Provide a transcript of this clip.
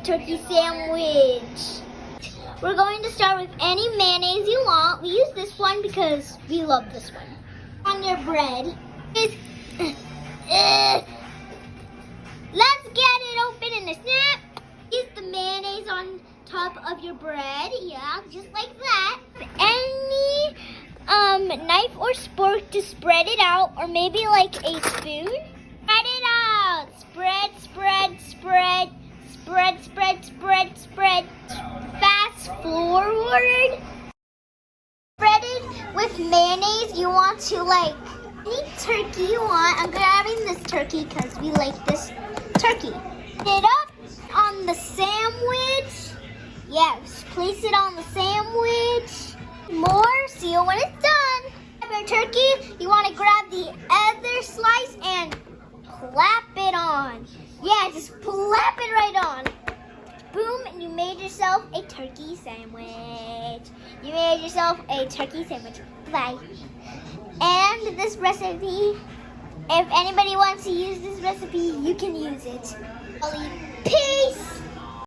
turkey sandwich. We're going to start with any mayonnaise you want. We use this one because we love this one. On your bread is let's get it open in a snap. Use the mayonnaise on top of your bread. Yeah, just like that. Any knife or fork to spread it out, or maybe like a spoon. Spread it out. Spread, spread, spread, spread, spread, spread, spread. Fast forward. Spread it with mayonnaise. You want to like any turkey you want. I'm grabbing this turkey because we like this turkey. Put it up on the sandwich. Yes, place it on the sandwich. More, seal when it's done. Grab your turkey. You want to grab the other slice and clap it on. Yeah, just plap it right on. Boom, and you made yourself a turkey sandwich. You made yourself a turkey sandwich. Bye. And this recipe, if anybody wants to use this recipe, you can use it. Peace.